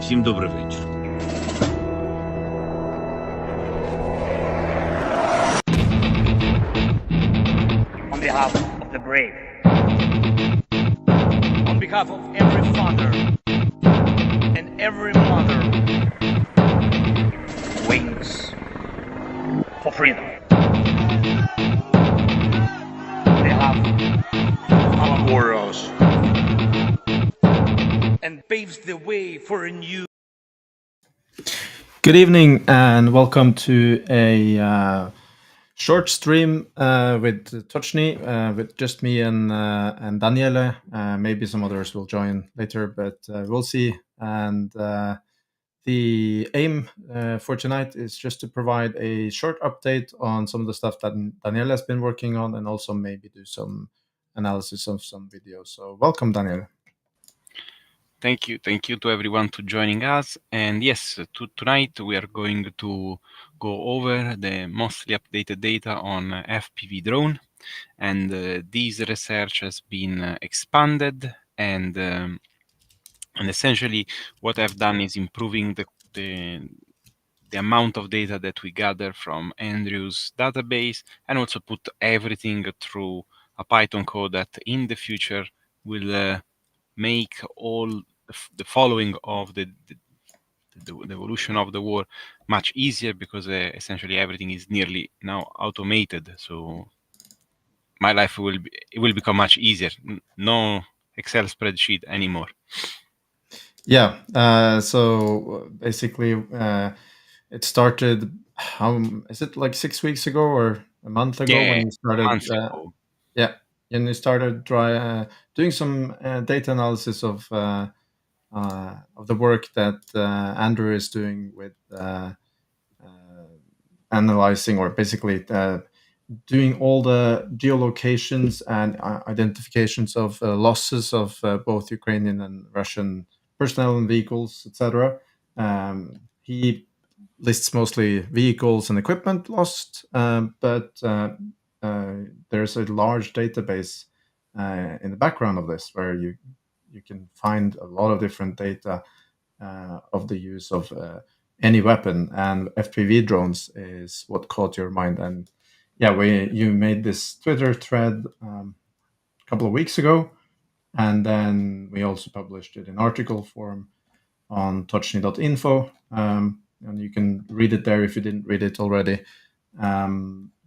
Всім добрий вечір. On behalf of the brave. On behalf of every father and every mother. Wings for freedom. On behalf of our warriors. And paves the way for a new. Good evening and welcome to a short stream with Tochnyi, with just me and Daniele. Maybe some others will join later, but we'll see. And the aim for tonight is just to provide a short update on some of the stuff that Daniele has been working on, and also maybe do some analysis of some videos. So welcome, Daniele. Thank you to everyone to joining us. And yes, tonight we are going to go over the mostly updated data on FPV drone, and this research has been expanded, and essentially what I've done is improving the amount of data that we gather from Andrew's database, and also put everything through a Python code that in the future will make all the following of the evolution of the war much easier, because essentially everything is nearly now automated. So my life will become much easier. No Excel spreadsheet anymore. Yeah. So basically, it started. Is it like 6 weeks ago or a month ago when you started? A month ago. Yeah, and you started doing some data analysis of the work that Andrew is doing with analyzing, or basically doing all the geolocations and identifications of losses of both Ukrainian and Russian personnel and vehicles, etc. He lists mostly vehicles and equipment lost, but there's a large database in the background of this where you can find a lot of different data of the use of any weapon, and FPV drones is what caught your mind. And yeah, you made this Twitter thread a couple of weeks ago, and then we also published it in article form on Tochnyi.info, and you can read it there if you didn't read it already,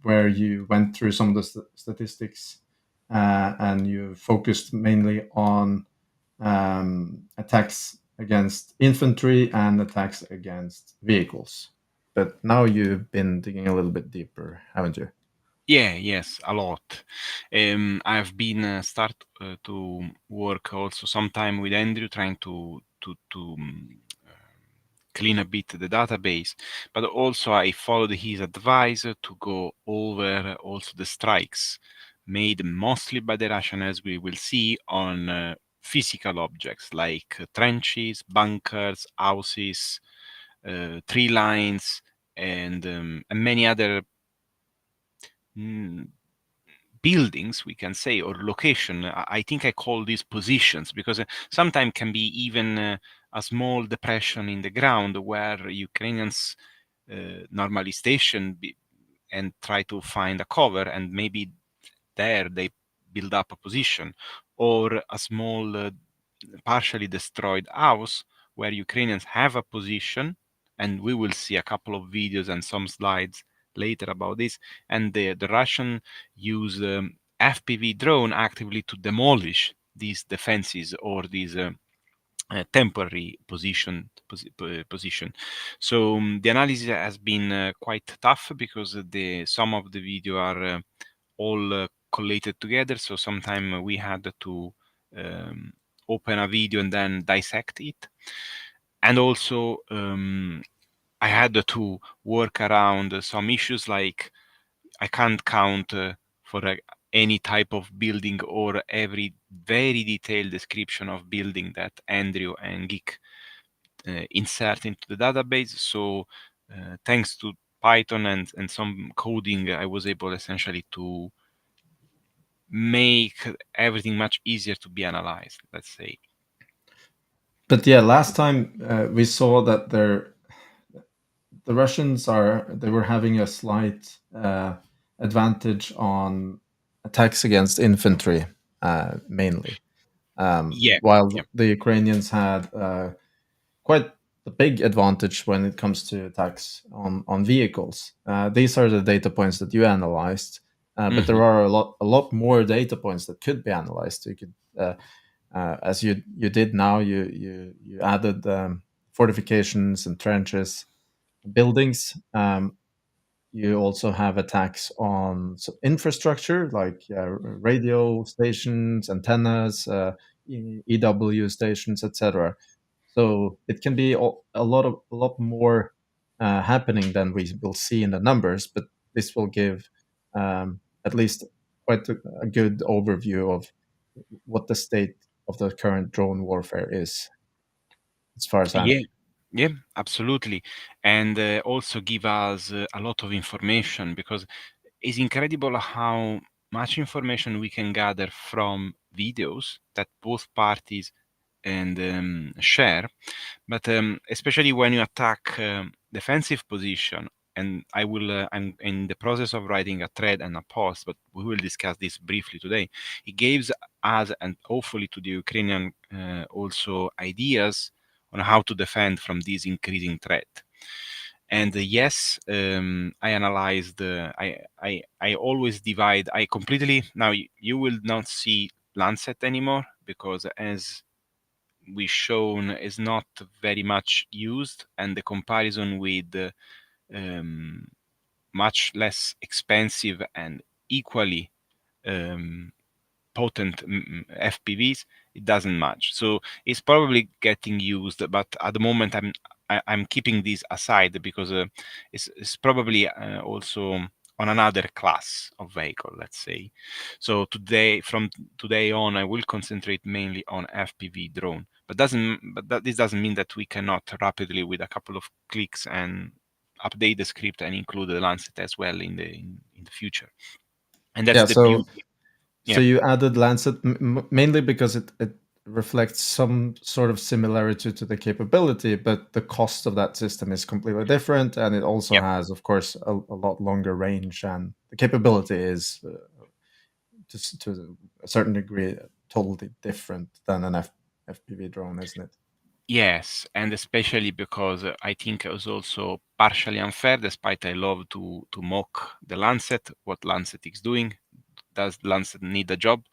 where you went through some of the statistics, and you focused mainly on attacks against infantry and attacks against vehicles. But now you've been digging a little bit deeper, haven't you? Yes, a lot. I've been start to work also sometime with Andrew, trying to clean a bit the database, but also I followed his advice to go over also the strikes made mostly by the Russians, as we will see, on physical objects like trenches, bunkers, houses, tree lines, and many other buildings, we can say, or location. I think I call these positions, because sometimes can be even a small depression in the ground where Ukrainians normally station and try to find a cover, and maybe there they build up a position, or a small partially destroyed house where Ukrainians have a position, and we will see a couple of videos and some slides later about this. And the Russian use FPV drone actively to demolish these defenses or these temporary position. So the analysis has been quite tough, because some of the video are all collated together. So sometimes we had to open a video and then dissect it. And also I had to work around some issues, like I can't count for any type of building or every very detailed description of building that Andrew and Geek insert into the database. So thanks to Python and some coding, I was able essentially to make everything much easier to be analyzed, let's say. But yeah, last time we saw that the Russians they were having a slight advantage on attacks against infantry mainly, Yeah, yeah. while the Ukrainians had quite a big advantage when it comes to attacks on vehicles. These are the data points that you analyzed, but Hmm. there are a lot more data points that could be analyzed. You could, as you did now, you added fortifications and trenches, buildings. You also have attacks on infrastructure like radio stations, antennas, EW stations, etc. So it can be a lot more happening than we will see in the numbers, but this will give at least quite a good overview of what the state of the current drone warfare is, as far as I know. Yeah, yeah, absolutely. And also give us a lot of information, because it's incredible how much information we can gather from videos that both parties and share. But especially when you attack defensive position, and I'm in the process of writing a thread and a post, but we will discuss this briefly today. It gives us, and hopefully to the Ukrainian, also ideas on how to defend from this increasing threat. And yes, I analyzed. I always divide. I completely now. You will not see Lancet anymore, because as we shown is not very much used, and the comparison with um, much less expensive and equally um, potent FPVs, it doesn't match. So it's probably getting used, but at the moment I'm keeping this aside, because it's probably also on another class of vehicle, let's say. So from today on, I will concentrate mainly on FPV drone. This doesn't mean that we cannot rapidly, with a couple of clicks, and update the script and include the Lancet as well in the future. And that's Yeah, the so beauty. so Yeah. you added Lancet mainly because it reflects some sort of similarity to the capability, but the cost of that system is completely different, and it also Yeah. has, of course, a lot longer range, and the capability is to a certain degree totally different than an FPV drone, isn't it? Yes, and especially because I think it was also partially unfair, despite I love to mock the Lancet, what Lancet is doing. Does the Lancet need a job?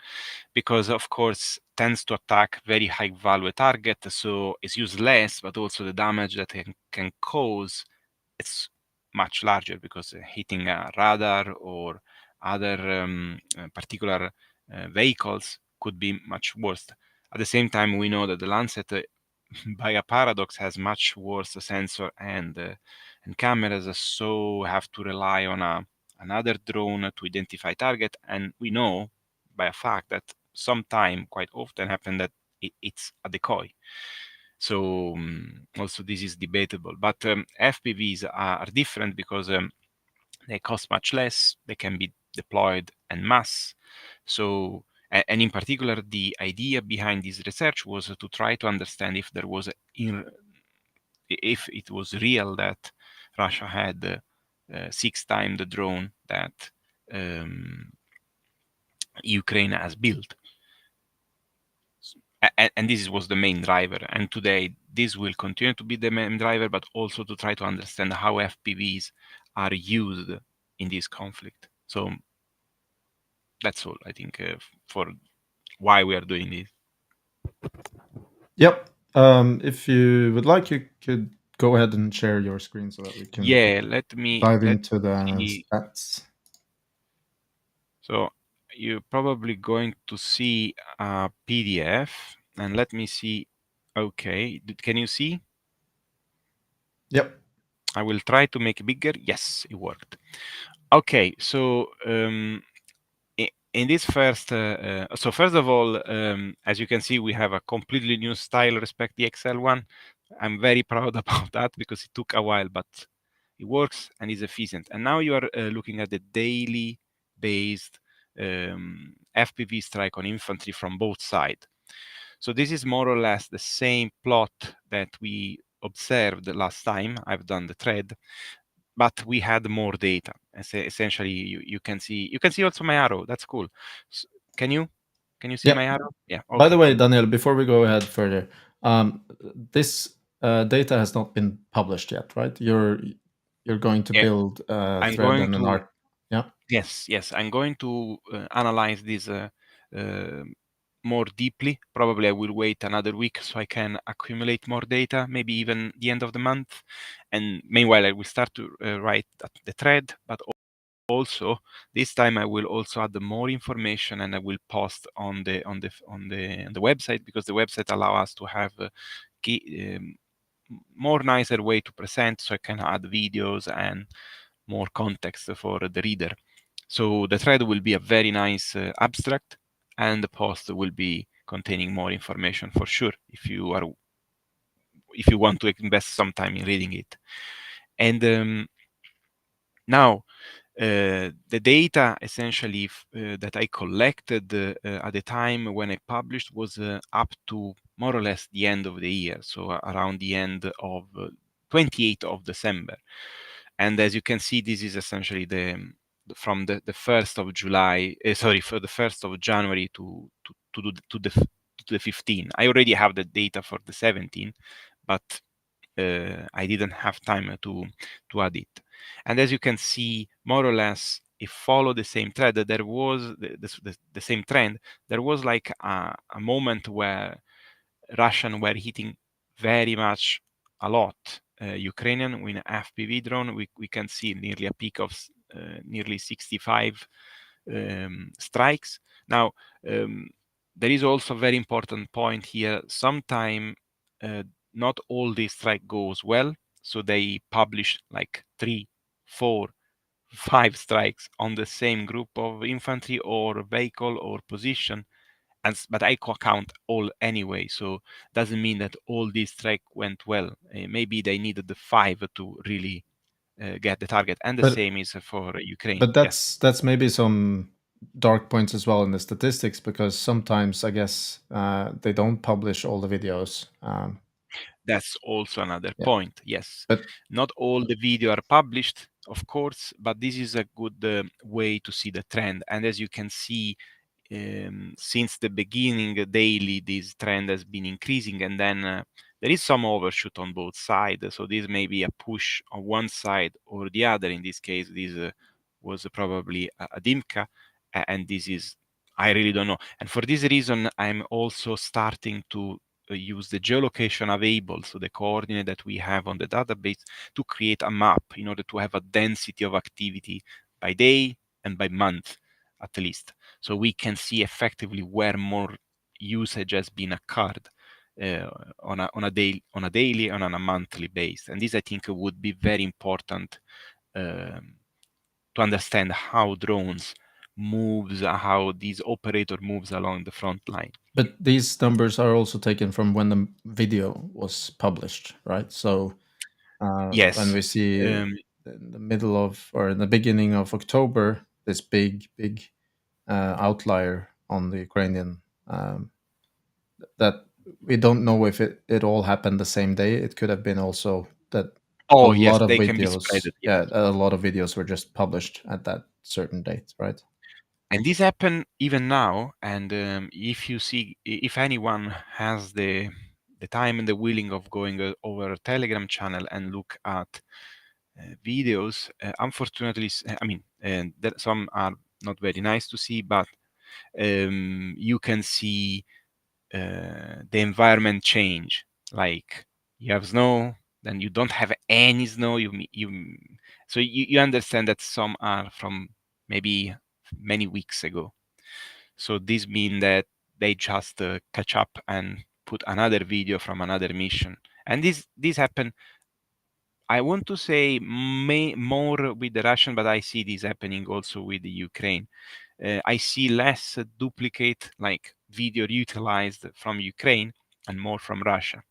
Because of course tends to attack very high value target, so it's useless, but also the damage that it can cause is much larger, because hitting a radar or other particular vehicles could be much worse. At the same time, we know that the Lancet, by a paradox, has much worse sensor and cameras, so have to rely on another drone to identify target. And we know by a fact that sometime, quite often, happen that it's a decoy. So also this is debatable. But FPVs are different, because they cost much less. They can be deployed en masse. So, and in particular, the idea behind this research was to try to understand if there was if it was real that Russia had 6 times the drone that um, Ukraine has built. And this was the main driver. And today, this will continue to be the main driver, but also to try to understand how FPVs are used in this conflict. So that's all, I think, for why we are doing this. Yep. If you would like, you could go ahead and share your screen so that we can Yeah, let me dive into the see. stats. So you're probably going to see a PDF, and let me see. Okay, can you see? Yep. I will try to make it bigger. Yes, it worked. Okay, so in this first, so first of all, as you can see, we have a completely new style respect the Excel one. I'm very proud about that, because it took a while, but it works and is efficient. And now you are looking at the daily based FPV strike on infantry from both sides. So this is more or less the same plot that we observed last time. I've done the thread, but we had more data. Essentially, you can see also my arrow. That's cool. So, can you see my arrow? Yeah. Okay. By the way, Daniele, before we go ahead further, this data has not been published yet, right? You're going to build a I'm thread going and an to art. Yeah. Yes, I'm going to analyze this more deeply. Probably I will wait another week so I can accumulate more data, maybe even the end of the month. And meanwhile, I will start to write the thread, but also this time I will also add more information, and I will post on the website, because the website allow us to have more nicer way to present, so I can add videos and more context for the reader. So the thread will be a very nice abstract, and the post will be containing more information for sure if you want to invest some time in reading it. And now the data essentially that I collected at the time when I published was up to more or less the end of the year, so around the end of 28th of December. And as you can see, this is essentially from the 1st of July, sorry, for the 1st of January to the 15th. I already have the data for the 17th, but I didn't have time to add it. And as you can see, more or less, it followed the same thread. There was the same trend. There was like a moment where Russian were hitting very much a lot. Ukrainian with an FPV drone, we can see nearly a peak of nearly 65 strikes. Now, there is also a very important point here. Sometimes not all these strike goes well, so they publish like 3, 4, 5 strikes on the same group of infantry or vehicle or position, but I count all anyway, so doesn't mean that all these strike went well. Maybe they needed the 5 to really get the target, and the But same is for Ukraine. but that's maybe some dark points as well in the statistics, because sometimes I guess they don't publish all the videos. That's also another Yeah. point. Yes, But not all the video are published, of course, but this is a good way to see the trend. And as you can see, since the beginning, daily, this trend has been increasing, and then there is some overshoot on both sides. So this may be a push on one side or the other. In this case, this was probably a Dimka, and this is, I really don't know. And for this reason, I'm also starting to use the geolocation available, so the coordinate that we have on the database, to create a map in order to have a density of activity by day and by month at least, so we can see effectively where more usage has been occurred on a daily and on a monthly basis. And this, I think, would be very important to understand how drones moves, how this operator moves along the front line. but these numbers are also taken from when the video was published, right? So when Yes. we see in the middle of, or in the beginning of October, this big outlier on the Ukrainian, that we don't know if it all happened the same day. It could have been also that a Oh, yes, lot of they can be spread. videos, Yes. a lot of videos were just published at that certain date, right? And this happen even now. And if you see, if anyone has the time and the willing of going over a Telegram channel and look at videos, unfortunately, I mean, some are not very nice to see, but you can see the environment change. Like you have snow, then you don't have any snow. So you understand that some are from maybe many weeks ago. So this means that they just catch up and put another video from another mission. And this happen, I want to say more with the Russian, but I see this happening also with the Ukraine. I see less duplicate, like video utilized from Ukraine, and more from Russia.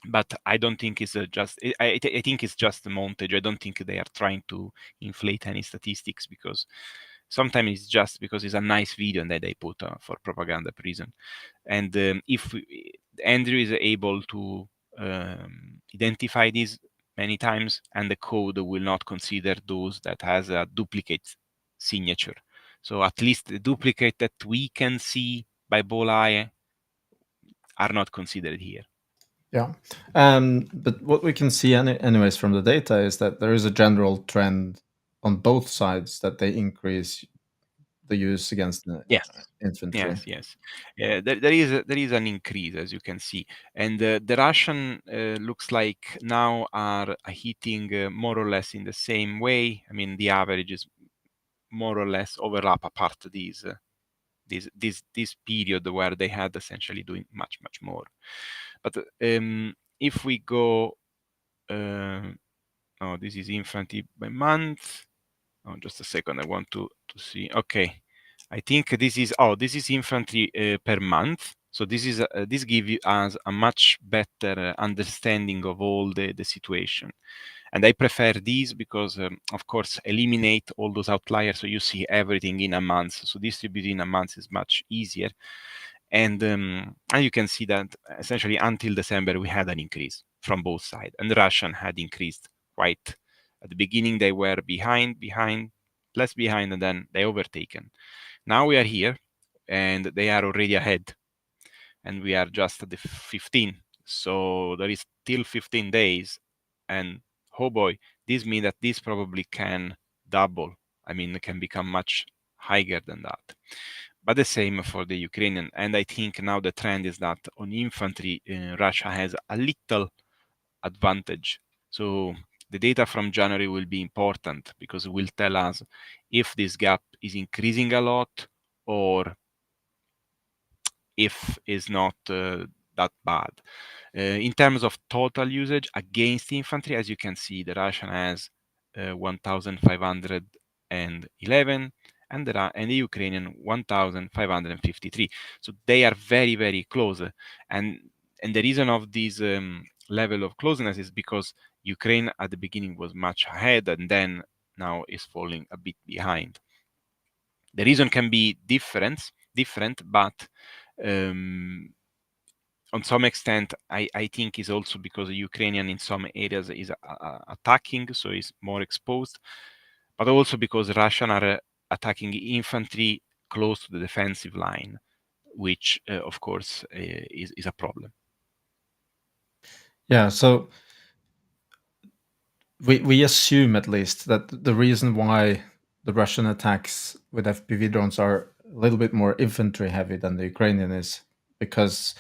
But I don't think it's just. I think it's just a montage. I don't think they are trying to inflate any statistics, because Sometimes it's just because it's a nice video and that they put for propaganda reason. And if Andrew is able to identify these many times, and the code will not consider those that has a duplicate signature. So at least the duplicate that we can see by ball eye are not considered here. Yeah, but what we can see anyways from the data is that there is a general trend on both sides that they increase the use against the Yes. infantry. Yes. There is an increase, as you can see, and the Russian looks like now are hitting more or less in the same way. I mean, the average is more or less overlap apart this period where they had essentially doing much more. But if we go, oh, this is infantry by month. Oh, just a second, I want to see. Okay, I think this is infantry per month. So this gives us a much better understanding of all the situation. And I prefer these because, of course, eliminate all those outliers so you see everything in a month. So distributing in a month is much easier. And you can see that essentially until December, we had an increase from both sides. And the Russian had increased quite. At the beginning, they were behind, less behind, and then they overtaken. Now we are here, and they are already ahead. And we are just at the 15. So there is still 15 days. And oh boy, this means that this probably can double. I mean, it can become much higher than that. But the same for the Ukrainian. And I think now the trend is that on infantry, Russia has a little advantage. So the data from January will be important because it will tell us if this gap is increasing a lot or if it's not that bad. In terms of total usage against infantry, as you can see, the Russian has 1,511 and the Ukrainian 1,553. So they are very close. And the reason of this level of closeness is because Ukraine at the beginning was much ahead and then now is falling a bit behind. The reason can be different, but on some extent, I think is also because the Ukrainian in some areas is attacking, so is more exposed, but also because Russian are attacking infantry close to the defensive line, which of course is a problem. Yeah, so we assume at least that the reason why the Russian attacks with FPV drones are a little bit more infantry heavy than the Ukrainian is because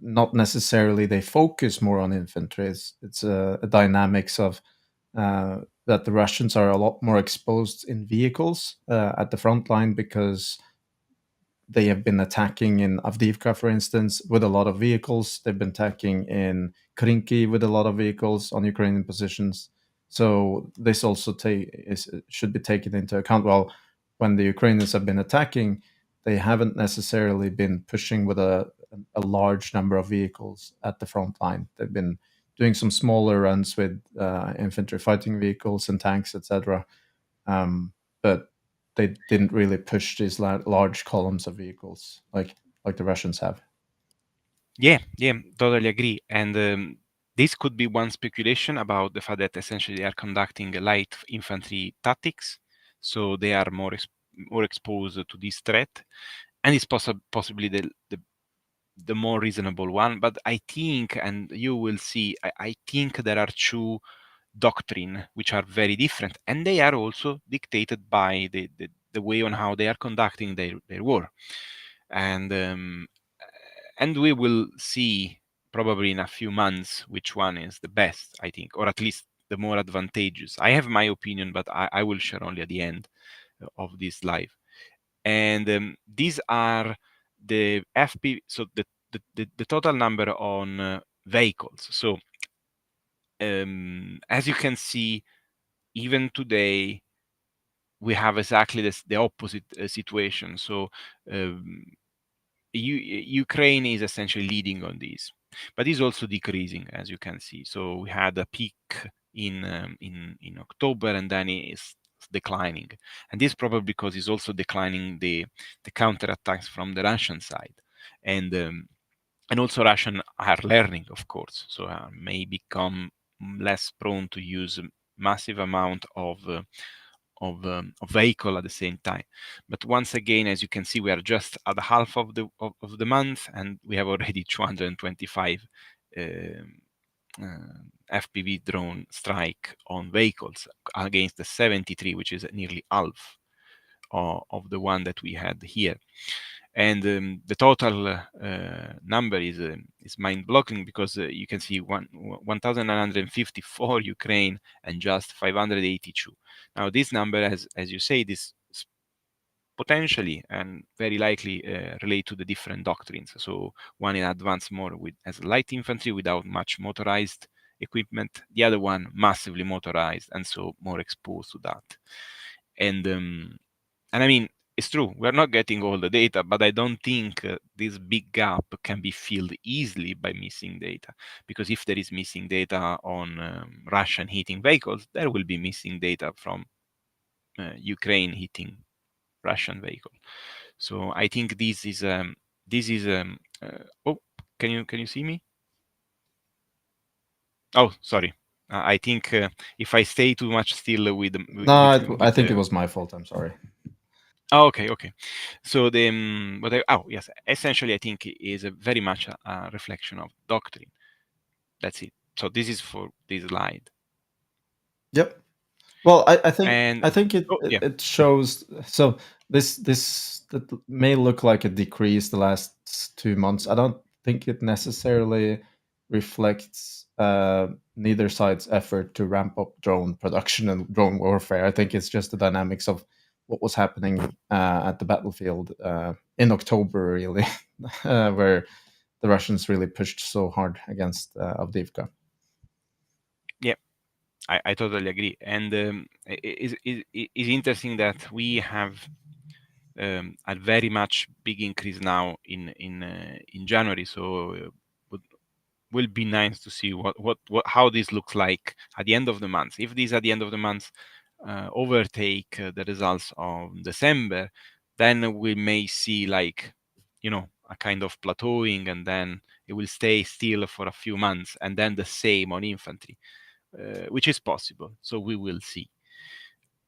not necessarily they focus more on infantry. It's a dynamics of that the Russians are a lot more exposed in vehicles at the front line because they have been attacking in Avdiivka, for instance, with a lot of vehicles. They've been attacking in Krinky with a lot of vehicles on Ukrainian positions. So this also should be taken into account. Well, when the Ukrainians have been attacking, they haven't necessarily been pushing with a large number of vehicles at the front line. They've been doing some smaller runs with infantry fighting vehicles and tanks, etc. But they didn't really push these large columns of vehicles like the Russians have. Yeah, totally agree. And this could be one speculation about the fact that essentially they are conducting light infantry tactics, so they are more exposed to this threat, and it's possibly the more reasonable one. But I think, and you will see, I think there are two doctrine which are very different, and they are also dictated by the way on how they are conducting their war. And we will see probably in a few months which one is the best, I think, or at least the more advantageous. I have my opinion, but I will share only at the end of this live. And these are the FP, so the total number on vehicles. So as you can see, even today, we have exactly the opposite situation. So Ukraine is essentially leading on this, but is also decreasing, as you can see. So we had a peak in October, and then it declining, and this probably because it's also declining the counterattacks from the Russian side, and also Russian are learning, of course, so may become less prone to use massive amount of vehicle at the same time. But once again, as you can see, we are just at the half of the month, and we have already 225 FPV drone strike on vehicles against the 73, which is nearly half of the one that we had here. And the total number is mind-blowing, because you can see 1,954 Ukraine and just 582. Now this number, as you say, this potentially and very likely relate to the different doctrines. So one in advance more with as light infantry without much motorized equipment, the other one massively motorized and so more exposed to that. And I mean, it's true, we're not getting all the data, but I don't think this big gap can be filled easily by missing data. Because if there is missing data on Russian hitting vehicles, there will be missing data from Ukraine hitting Russian vehicle. So I think this is oh, can you see me? Oh, sorry. I think if I stay too much still with No, I think it was my fault. I'm sorry. Oh, okay. So yes, essentially I think it is very much a reflection of doctrine. That's it. So this is for this slide. Yep. Well, I think And yeah, it shows. So this that may look like a decrease the last 2 months. I don't think it necessarily reflects neither side's effort to ramp up drone production and drone warfare. I think it's just the dynamics of what was happening at the battlefield in October, really, where the Russians really pushed so hard against Avdiivka. yeah. I totally agree, and it is interesting that we have a very much big increase now in January. So will be nice to see what how this looks like at the end of the month. If these at the end of the month overtake the results of December, then we may see like a kind of plateauing, and then it will stay still for a few months, and then the same on infantry. Which is possible. So we will see.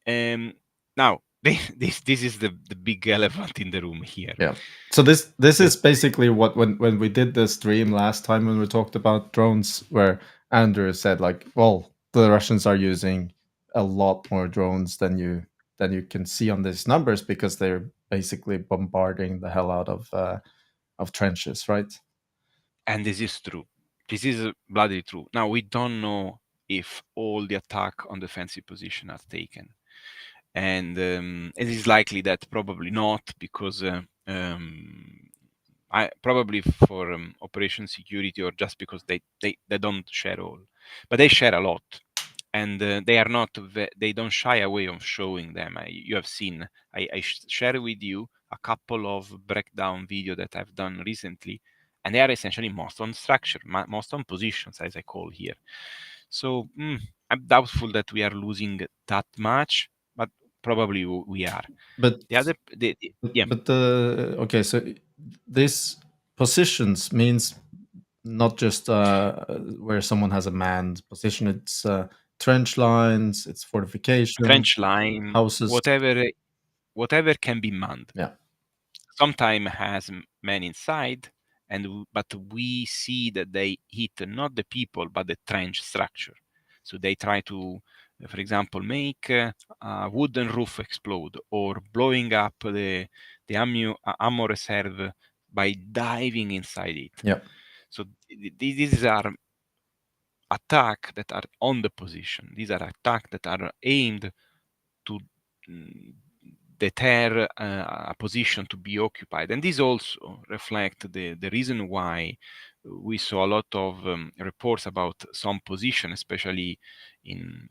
Now, this is the big elephant in the room here. Yeah. So this is basically what when we did the stream last time when we talked about drones, where Andrew said like, well, the Russians are using a lot more drones than you can see on these numbers because they're basically bombarding the hell out of trenches, right? And this is true. This is bloody true. Now we don't know if all the attack on defensive position are taken, and it is likely that probably not, because I probably for operation security, or just because they don't share all, but they share a lot, and they are not they don't shy away of showing them. You have seen I share with you a couple of breakdown video that I've done recently, and they are essentially most on structure, most on positions, as I call here. So I'm doubtful that we are losing that much, but probably we are. But The other, yeah, but okay, so this positions means not just where someone has a manned position. It's trench lines, it's fortification, trench line, houses. whatever can be manned. Yeah. Sometimes has men inside, but we see that they hit not the people but the trench structure. So they try to, for example, make a wooden roof explode, or blowing up the ammo reserve by diving inside it. Yeah. So these are attacks that are on the position. These are attacks that are aimed to deter a position to be occupied. And this also reflect the reason why we saw a lot of reports about some position, especially in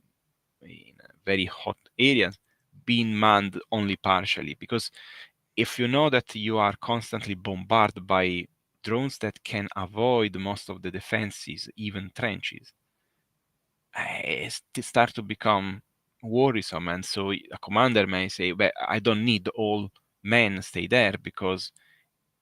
very hot areas, being manned only partially. Because if you know that you are constantly bombarded by drones that can avoid most of the defenses, even trenches, it start to become worrisome. And so a commander may say, well, I don't need all men stay there, because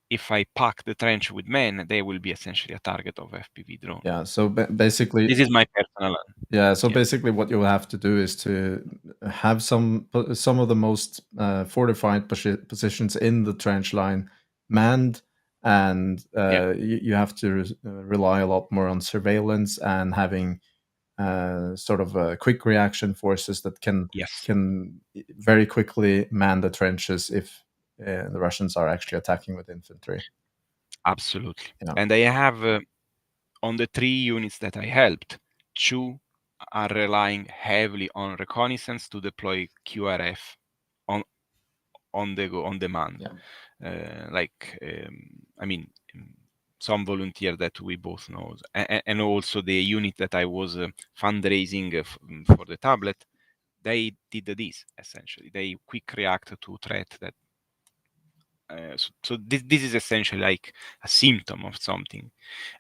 if I pack the trench with men, they will be essentially a target of FPV drone. Yeah. So basically, This is my personal. yeah. So Yeah. basically, what you'll have to do is to have some of the most fortified positions in the trench line manned, and Yeah. you have to rely a lot more on surveillance and having sort of quick reaction forces that Yes. can very quickly man the trenches if the Russians are actually attacking with infantry. Absolutely. Yeah. And I have on the 3 units that I helped, 2 are relying heavily on reconnaissance to deploy QRF on the go, on demand. Yeah. I mean, some volunteer that we both know, and also the unit that I was fundraising for the tablet, they did this essentially. They quick react to threat that. So this is essentially like a symptom of something,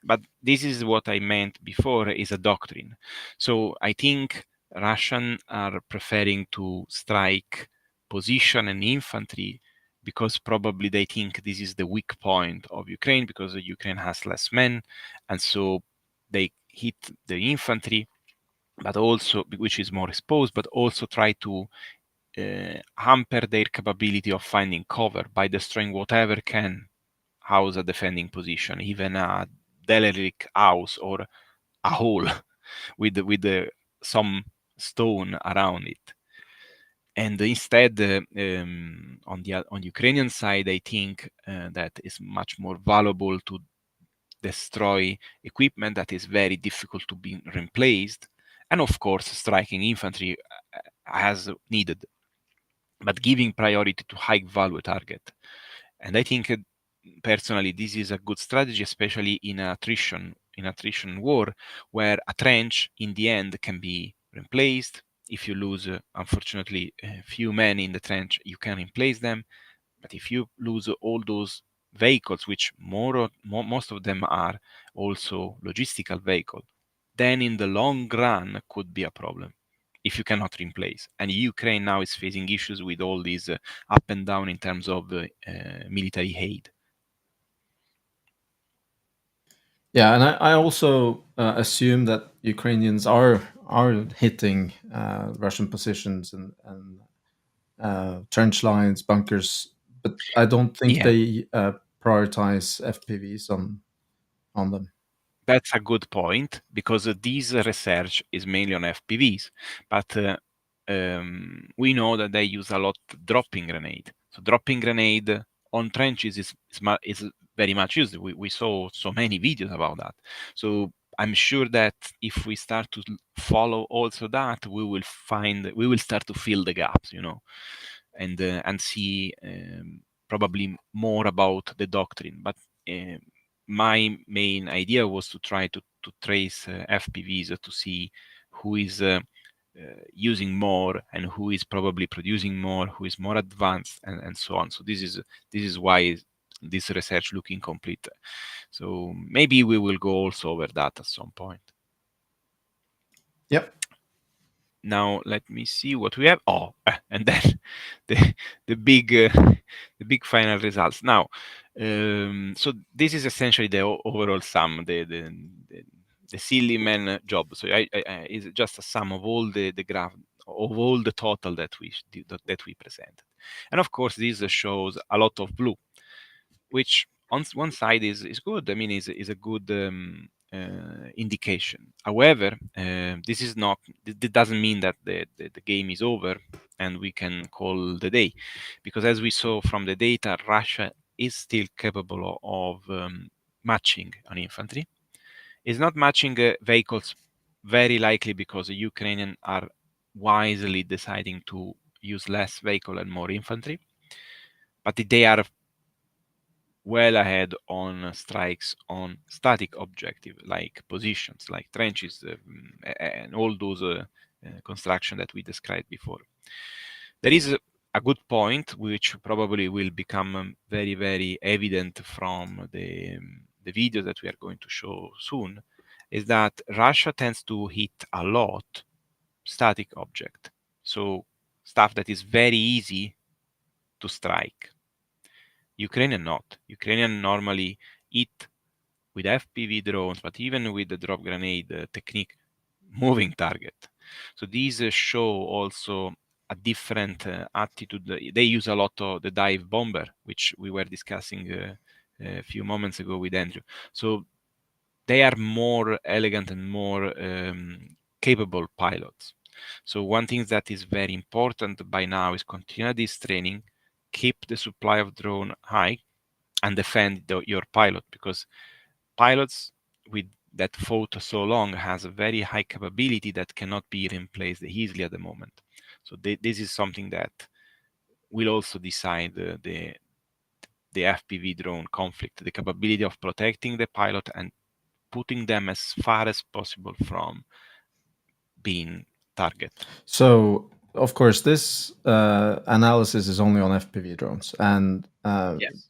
but this is what I meant before is a doctrine. So I think Russians are preferring to strike position and infantry because probably they think this is the weak point of Ukraine, because Ukraine has less men, and so they hit the infantry, but also, which is more exposed, but also try to hamper their capability of finding cover by destroying whatever can house a defending position, even a derelict house or a hole with some stone around it. And instead, on Ukrainian side, I think that is much more valuable to destroy equipment that is very difficult to be replaced, and of course, striking infantry as needed, but giving priority to high value target. And I think personally this is a good strategy, especially in attrition war, where a trench in the end can be replaced. If you lose, unfortunately, a few men in the trench, you can replace them. But if you lose all those vehicles, which most of them are also logistical vehicles, then in the long run could be a problem if you cannot replace. And Ukraine now is facing issues with all these up and down in terms of military aid. Yeah, and I also assume that Ukrainians are hitting Russian positions and trench lines, bunkers, but I don't think Yeah, they prioritize FPVs on them. that's a good point, because this research is mainly on FPVs, but we know that they use a lot dropping grenade. So dropping grenade on trenches is very much used. We saw so many videos about that. So I'm sure that if we start to follow also that, we will start to fill the gaps, and see probably more about the doctrine. But my main idea was to try to trace FPVs to see who is using more and who is probably producing more, who is more advanced, and so on. So this is why this research looking complete. So maybe we will go also over that at some point. Yep. Now let me see what we have. And then the the big final results. Now, so this is essentially the overall sum, the silly man job. So I is just a sum of all the graph of all the total that we presented, and of course this shows a lot of blue, which on one side is good. I mean, is a good indication. However, this is not. It doesn't mean that the game is over and we can call the day, because as we saw from the data, Russia is still capable of matching an infantry. It's not matching vehicles, very likely because the Ukrainians are wisely deciding to use less vehicle and more infantry, but they are well ahead on strikes on static objective like positions, like trenches, and all those construction that we described before. There is a good point which probably will become very, very evident from the video that we are going to show soon, is that Russia tends to hit a lot static object. So stuff that is very easy to strike. Ukrainian not. Ukrainian normally hit with FPV drones, but even with the drop grenade technique, moving target. So these show also a different attitude. They use a lot of the dive bomber, which we were discussing a few moments ago with Andrew. So they are more elegant and more capable pilots. So one thing that is very important by now is continue this training, keep the supply of drone high, and defend your pilot, because pilots with that fought so long has a very high capability that cannot be replaced easily at the moment. So this is something that will also decide the FPV drone conflict, the capability of protecting the pilot and putting them as far as possible from being target. So, of course, this analysis is only on FPV drones, and Yes.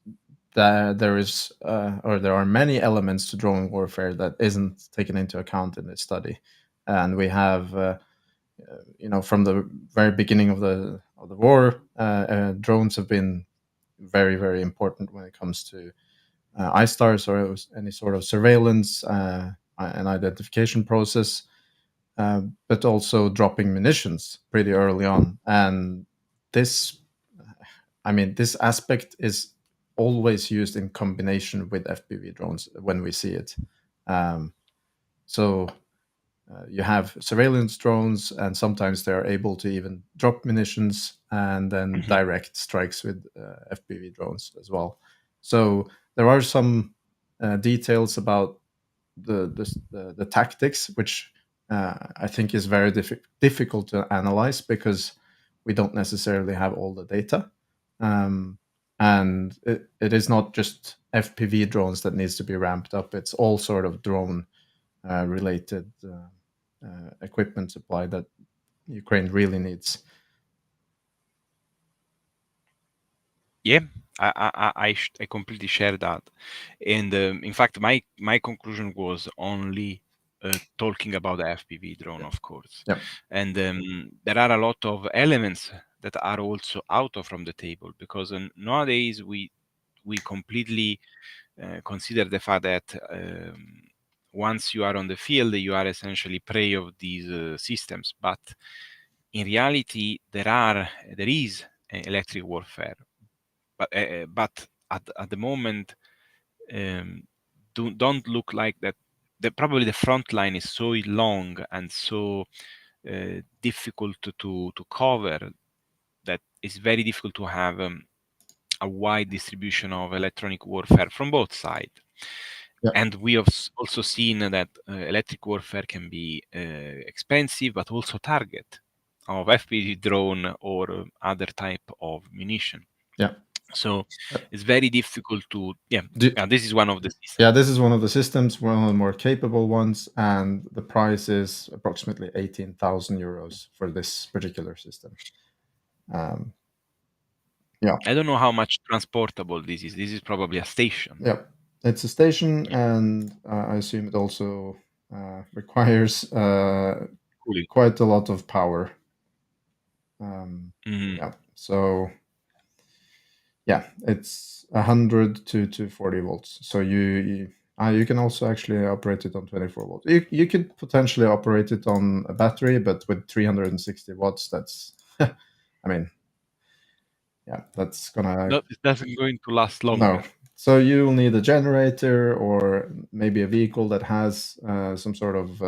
there is or there are many elements to drone warfare that isn't taken into account in this study, and we have from the very beginning of the war, drones have been very, very important when it comes to ISTARS or any sort of surveillance and identification process, but also dropping munitions pretty early on. And this, this aspect is always used in combination with FPV drones when we see it. So you have surveillance drones, and sometimes they are able to even drop munitions and then direct strikes with FPV drones as well. So there are some details about the tactics, which I think is very difficult to analyze because we don't necessarily have all the data. And it is not just FPV drones that needs to be ramped up. It's all sort of drone related equipment supply that Ukraine really needs. Yeah, I completely share that, and in fact, my conclusion was only talking about the FPV drone, of course, Yeah. and there are a lot of elements that are also out of from the table, because nowadays we completely consider the fact that once you are on the field, you are essentially prey of these systems, but in reality, there is electric warfare, but at the moment, don't look like that. Probably the front line is so long and so difficult to cover that it's very difficult to have a wide distribution of electronic warfare from both sides. Yeah. And we have also seen that electric warfare can be expensive, but also target of FPV drone or other type of munition. Yeah. So it's very difficult to, this is one of the systems. Yeah, this is one of the systems, one of the more capable ones, and the price is approximately 18,000 euros for this particular system. Yeah. I don't know how much transportable this is. This is probably a station. Yeah, it's a station, and I assume it also requires Cooling. quite a lot of power. Mhm. Yeah, so yeah, it's 100 to 40 volts. So you can also actually operate it on 24 volts. You could potentially operate it on a battery, but with 360 watts, that's I mean, yeah, that's gonna It doesn't going to last longer. no. So you'll need a generator or maybe a vehicle that has some sort of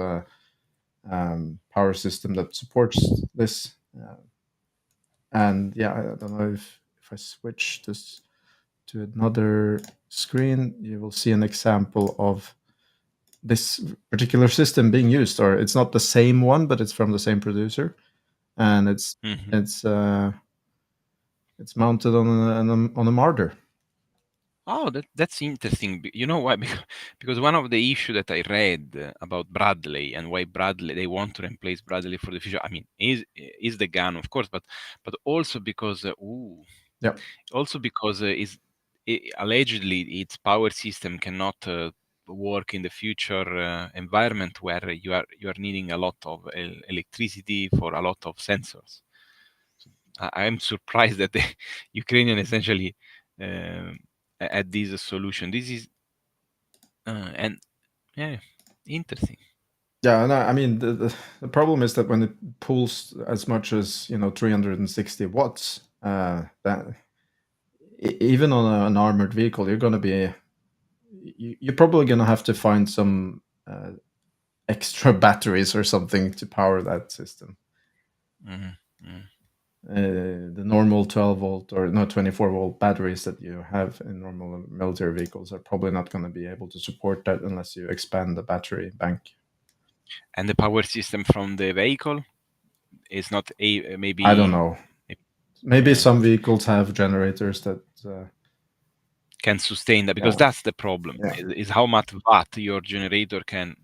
power system that supports this. And yeah, I don't know if I switch this to another screen, you will see an example of this particular system being used. Or it's not the same one, but it's from the same producer, and it's mounted on a Marder. Oh, that's interesting. You know why? Because one of the issue that I read about Bradley and why Bradley they want to replace Bradley for the future. I mean, is the gun, of course, but also because also because allegedly its power system cannot work in the future environment where you are needing a lot of electricity for a lot of sensors. I'm surprised that the Ukrainian essentially had this solution. This is and yeah, interesting. Yeah, no, I mean the problem is that when it pulls as much as 360 watts, that even on an armored vehicle, you're going to be you're probably going to have to find some extra batteries or something to power that system. The normal 12 volt or not 24 volt batteries that you have in normal military vehicles are probably not going to be able to support that unless you expand the battery bank. And the power system from the vehicle is not maybe. I don't know. Maybe some vehicles have generators that can sustain that, because that's the problem. Is how much watt your generator can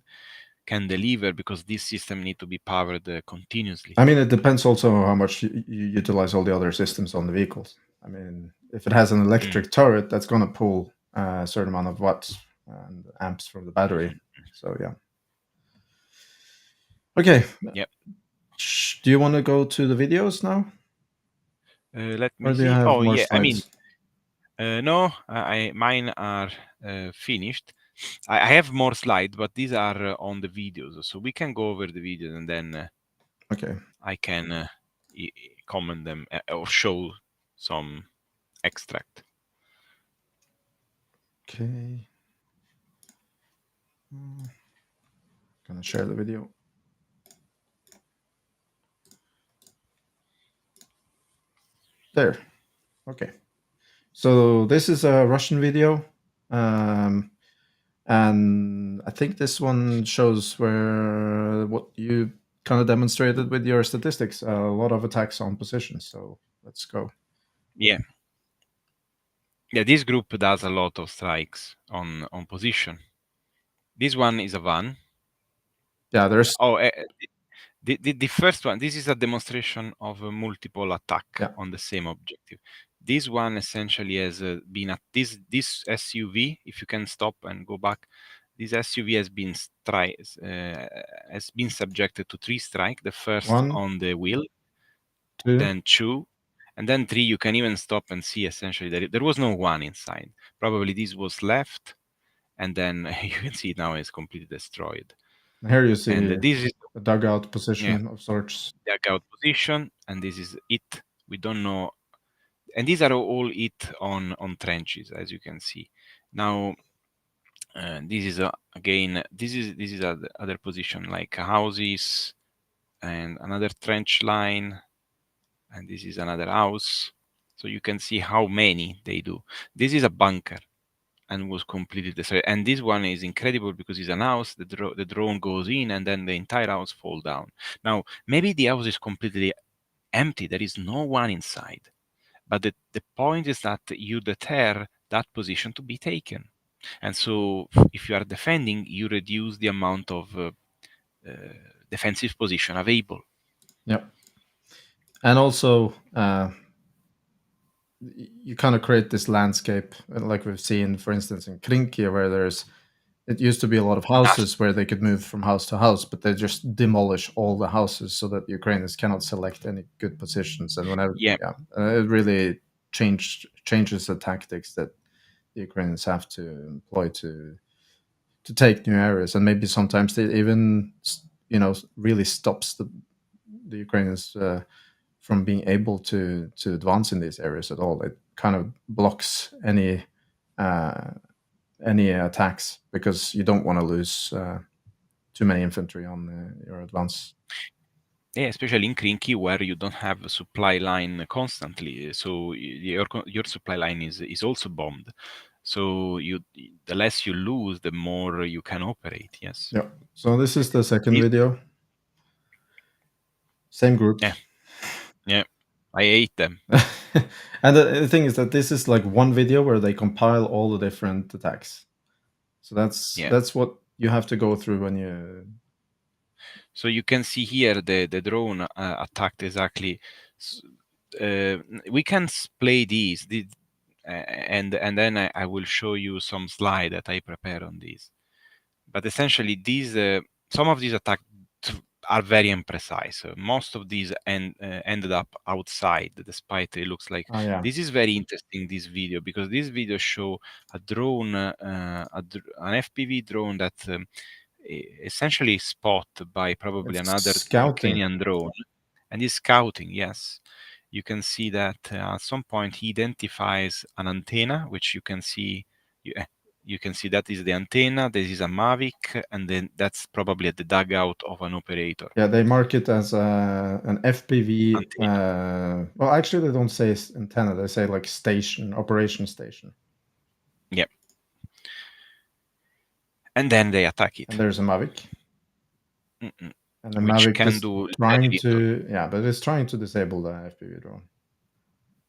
deliver, because this system need to be powered continuously. I mean, it depends also on how much you utilize all the other systems on the vehicles. I mean, if it has an electric turret, that's going to pull a certain amount of watts and amps from the battery. So yeah. Okay. Yep. Do you want to go to the videos now? Let me or do see. You have oh more yeah, slides? I mean, no, mine are finished. I have more slides, but these are on the videos, so we can go over the videos and then okay, I can comment them or show some extract. Okay. Gonna share the video. There. Okay. So this is a Russian video. And I think this one shows where what you kind of demonstrated with your statistics, a lot of attacks on positions. So let's go. Yeah. Yeah, this group does a lot of strikes on position. This one is a van. Yeah, there's. Oh, the first one. This is a demonstration of a multiple attack on the same objective. This one essentially has been at this SUV. If you can stop and go back, this SUV has been subjected to 3 strikes. The first one, on the wheel, 2, then 2, and then 3. You can even stop and see essentially that there was no one inside. Probably this was left, and then you can see it now is completely destroyed. Here you see and this is a dugout position of sorts. Dugout position, and this is it. We don't know, and these are all it on trenches, as you can see. Now, this is again, this is other position like houses and another trench line, and this is another house. So you can see how many they do. This is a bunker and was completely destroyed. And this one is incredible because it's an house. The drone goes in, and then the entire house falls down. Now, maybe the house is completely empty. There is no one inside. But the point is that you deter that position to be taken. And so if you are defending, you reduce the amount of defensive position available. Yeah. And also, you kind of create this landscape, like we've seen, for instance, in Krinky, where it used to be a lot of houses where they could move from house to house, but they just demolish all the houses so that Ukrainians cannot select any good positions. And whenever, it really changes the tactics that the Ukrainians have to employ to take new areas, and maybe sometimes they even really stops the Ukrainians from being able to advance in these areas at all. It kind of blocks any attacks because you don't want to lose too many infantry on your advance. Yeah, especially in Krinky, where you don't have a supply line constantly, so your supply line is also bombed. So the less you lose, the more you can operate. Yes. Yeah. So this is the second video. Same group. Yeah. I ate them. And the thing is that this is like one video where they compile all the different attacks. So that's what you have to go through when you. So you can see here the drone attacked exactly. We can play these, and then I will show you some slide that I prepared on these. But essentially, these some of these attacks are very imprecise. Most of these ended up outside, despite it looks like. Oh, yeah. This is very interesting, this video, because this video show a drone, an FPV drone that essentially spot by probably It's another scouting. Ukrainian drone, and is scouting. Yes, you can see that at some point he identifies an antenna, which you can see. You can see that is the antenna. This is a Mavic, and then that's probably the dugout of an operator. Yeah, they mark it as an FPV. Well, actually, they don't say antenna. They say like station, operation station. Yeah. And then they attack it. And there's a Mavic. Mm-mm. And the Which Mavic can is do trying very to, yeah, but it's trying to disable the FPV drone.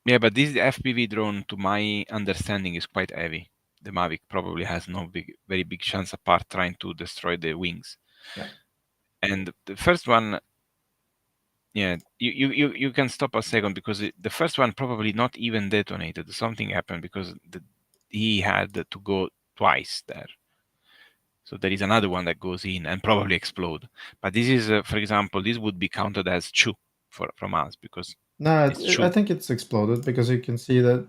Yeah, but this FPV drone, to my understanding, is quite heavy. The Mavic probably has no very big chance apart trying to destroy the wings. Yeah. And the first one, yeah, you can stop a second, because the first one probably not even detonated. Something happened because he had to go twice there. So there is another one that goes in and probably explode. But this is, for example, this would be counted as two from us, because No, it's two. I think it's exploded, because you can see that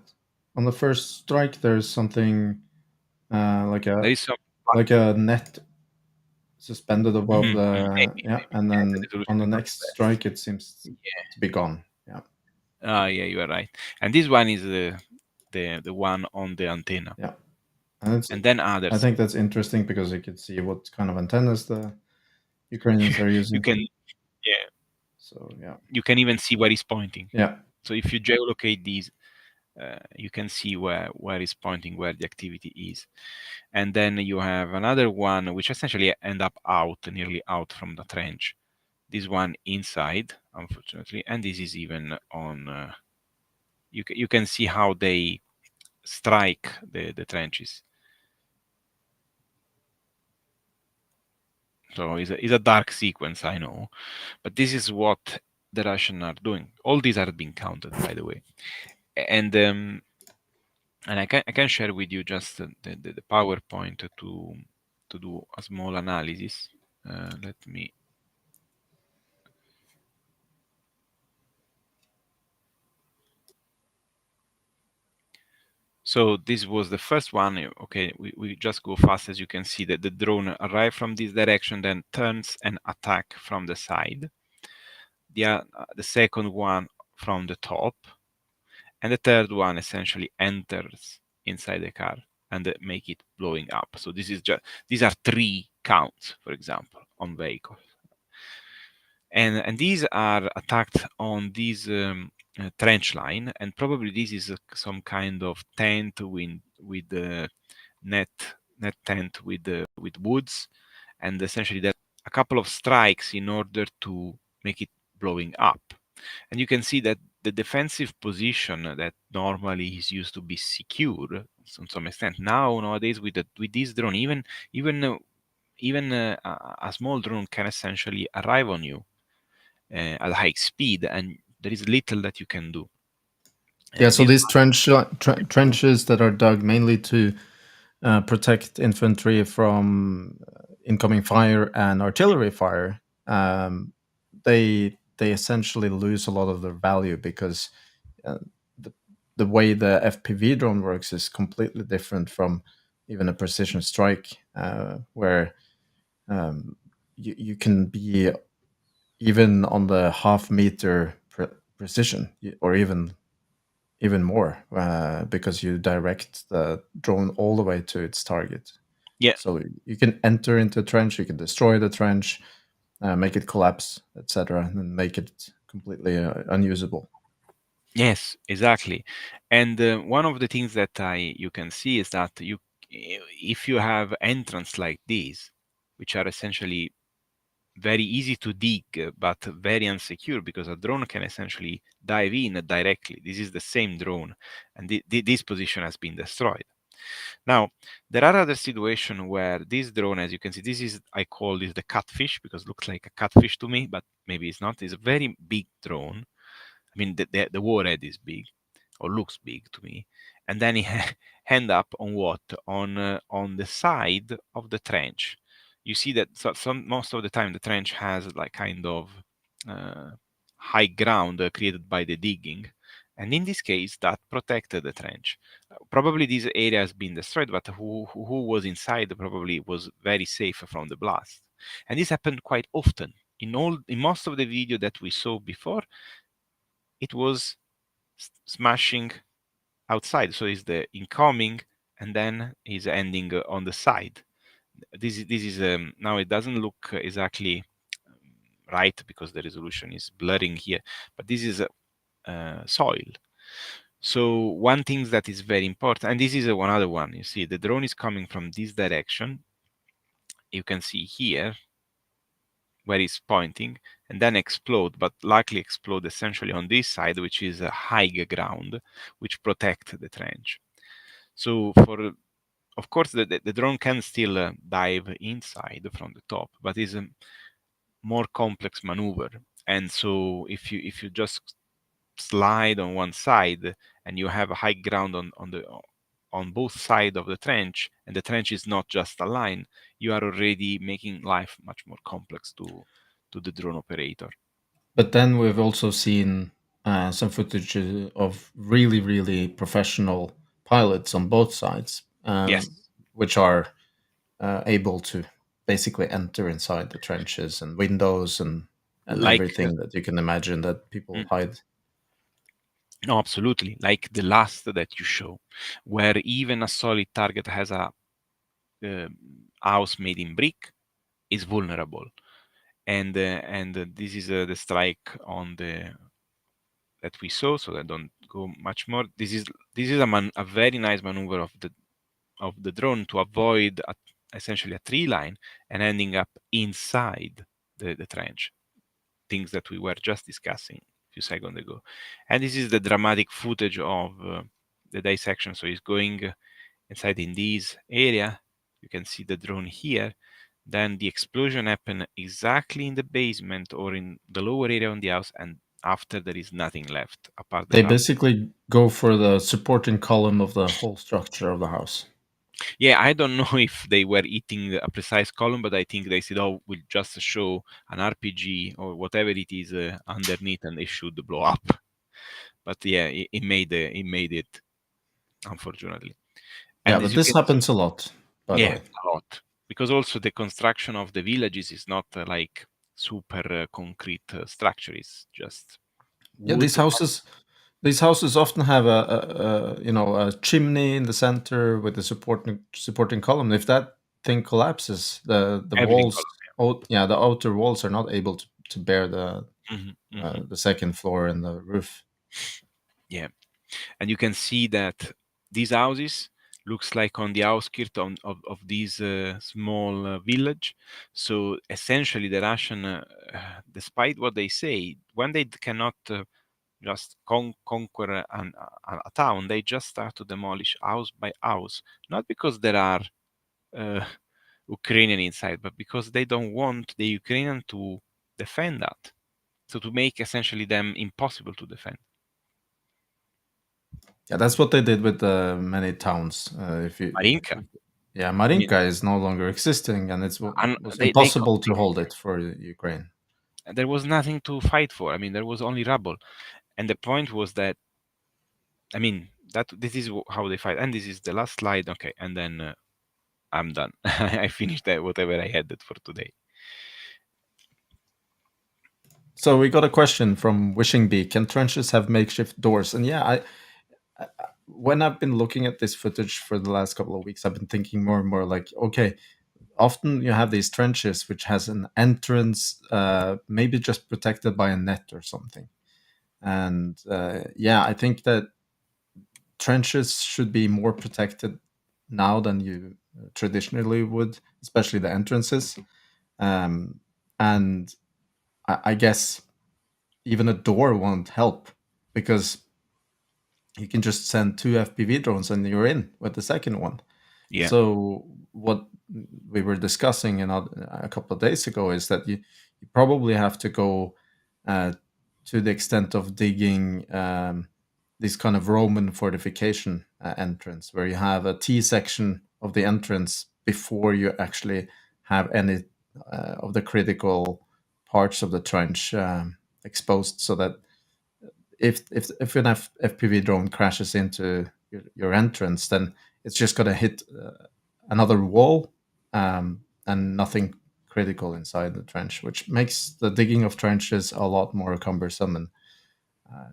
on the first strike there's something like There is some a net suspended above maybe, and then the resolution on the is not next the best. strike it seems to be gone. Yeah. Yeah, you are right. And this one is the one on the antenna. Yeah. And then others. I think that's interesting, because you can see what kind of antennas the Ukrainians are using. You can, yeah. So yeah. You can even see where he's pointing. Yeah. So if you geolocate these, you can see where he's pointing, where the activity is. And then you have another one which essentially end up nearly out from the trench. This one inside, unfortunately, and this is even on. You can see how they strike the trenches. So it's a dark sequence, I know, but this is what the Russians are doing. All these are being counted, by the way, and I can share with you just the PowerPoint to do a small analysis. Let me. So this was the first one. Okay, we just go fast. As you can see that the drone arrives from this direction, then turns and attack from the side. The second one from the top, and the third one essentially enters inside the car and make it blowing up. So this is these are 3 counts, for example, on vehicles. And these are attacked on this trench line, and probably this is some kind of tent with the net tent with woods, and essentially there are a couple of strikes in order to make it blowing up. And you can see that the defensive position that normally is used to be secure to some extent, nowadays with this drone, even a small drone can essentially arrive on you at high speed, and there is little that you can do. Yeah, so these trenches that are dug mainly to protect infantry from incoming fire and artillery fire, they essentially lose a lot of their value, because the way the FPV drone works is completely different from even a precision strike, where you can be even on the half-meter precision, or even more, because you direct the drone all the way to its target. Yeah. So you can enter into a trench, you can destroy the trench, make it collapse, etc., and make it completely unusable. Yes, exactly. And one of the things that you can see is that if you have entrance like these, which are essentially very easy to dig, but very unsecure, because a drone can essentially dive in directly. This is the same drone, and this position has been destroyed. Now, there are other situations where this drone, as you can see, I call this the catfish, because it looks like a catfish to me, but maybe it's not. It's a very big drone. I mean, the warhead is big, or looks big to me. And then he end up on what? On the side of the trench. you see that most of the time the trench has like kind of high ground created by the digging. And in this case, that protected the trench. Probably this area has been destroyed, but who was inside probably was very safe from the blast. And this happened quite often. In most of the video that we saw before, it was smashing outside. So it's the incoming, and then is ending on the side. This is now it doesn't look exactly right because the resolution is blurring here, but this is soil. So one thing that is very important, and this is one other one, you see the drone is coming from this direction. You can see here where it's pointing, and then explode, but likely explode essentially on this side, which is a high ground, which protect the trench. So of course, the drone can still dive inside from the top, but it's a more complex maneuver. And so if you just slide on one side and you have a high ground on both sides of the trench, and the trench is not just a line, you are already making life much more complex to the drone operator. But then we've also seen some footage of really, really professional pilots on both sides, Yes, which are able to basically enter inside the trenches and windows and like everything that you can imagine that people mm, hide. no, absolutely, like the last that you show, where even a solid target has a house made in brick is vulnerable. And this is the strike on the that we saw, so I don't go much more. This is a very nice maneuver of the drone to avoid essentially a tree line and ending up inside the trench, things that we were just discussing a few seconds ago. And this is the dramatic footage of the dissection. So it's going inside in this area. You can see the drone here. Then the explosion happened exactly in the basement or in the lower area on the house, and after there is nothing left apart the They house. basically go for the supporting column of the whole structure of the house. Yeah, I don't know if they were eating a precise column, but I think they said, "Oh, we'll just show an RPG or whatever it is underneath, and they should blow up." But yeah, it made it, unfortunately. Yeah, And as but you this can see, happens a lot, by the yeah, way. a lot, because also the construction of the villages is not like super concrete structure. It's just Yeah, wood. these houses often have a chimney in the center with a supporting column. If that thing collapses, the Everything walls, the outer walls are not able to bear column. Hmm. the second floor and the roof. Yeah, and you can see that these houses looks like on the outskirts of this small village. So essentially, the Russian, despite what they say, when they cannot just conquer a town, they just start to demolish house by house, not because there are uh, Ukrainian inside, but because they don't want the Ukrainian to defend that. So to make essentially them impossible to defend. Yeah, that's what they did with many towns. If you, Marinka, yeah, I mean, Marinka is no longer existing, and it and was they impossible to hold it for Ukraine. there was nothing to fight for. I mean, there was only rubble, and the point was that, I mean, that this is how they fight. And this is the last slide. Okay, and then I'm done. I finished that whatever I had for today. So we got a question from Wishing Bee. Can trenches have makeshift doors? And yeah, when I've been looking at this footage for the last couple of weeks, I've been thinking more and more like, okay, often you have these trenches which has an entrance, maybe just protected by a net or something. And yeah, I think that trenches should be more protected now than you traditionally would, especially the entrances. And I guess even a door won't help because you can just send two FPV drones and you're in with the second one. Yeah, So what we were discussing a couple of days ago is that you probably have to go uh, to the extent of digging this kind of Roman fortification entrance, where you have a T section of the entrance before you actually have any of the critical parts of the trench exposed, so that if an FPV drone crashes into your entrance, then it's just going to hit another wall and nothing critical inside the trench, which makes the digging of trenches a lot more cumbersome. And